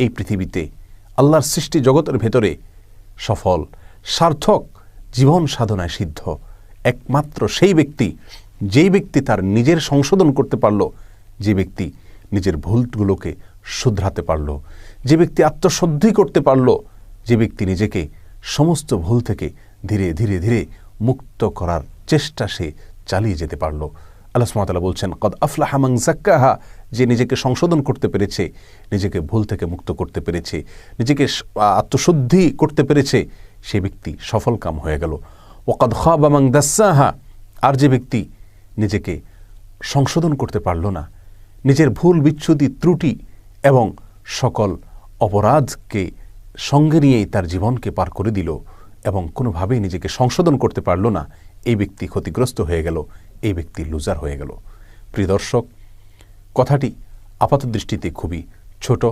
এই পৃথিবীতে আল্লাহর সৃষ্টি জগতের ভেতরে সফল সার্থক জীবন সাধনায় সিদ্ধ একমাত্র সেই ব্যক্তি, যেই ব্যক্তি তার নিজের সংশোধন করতে পারল, যে ব্যক্তি নিজের ভুলগুলোকে শুধরাতে পারল, যে ব্যক্তি আত্মশুদ্ধি করতে পারল, যে ব্যক্তি নিজেকে সমস্ত ভুল থেকে ধীরে ধীরে ধীরে মুক্ত করার চেষ্টা সে চালিয়ে যেতে পারল। আল্লাহ সুবহানাহু ওয়া তাআলা বলছেন, কদ আফলাহা মান যাক্কাহা, যে নিজেকে সংশোধন করতে পেরেছে, নিজেকে ভুল থেকে মুক্ত করতে পেরেছে, নিজেকে আত্মশুদ্ধি করতে পেরেছে, সে ব্যক্তি সফলকাম হয়ে গেল। ওয়াকাদ খাবা মান দাসসাহা, আর যে ব্যক্তি নিজেকে সংশোধন করতে পারল না, নিজের ভুল বিচ্যুতি ত্রুটি এবং সকল অপরাধকে সঙ্গে নিয়েই তার জীবনকে পার করে দিল এবং কোনোভাবেই নিজেকে সংশোধন করতে পারল না, এই ব্যক্তি ক্ষতিগ্রস্ত হয়ে গেল, এই ব্যক্তি লুজার হয়ে গেল। প্রিয় দর্শক, কথাটি আপাত দৃষ্টিতে খুবই ছোট,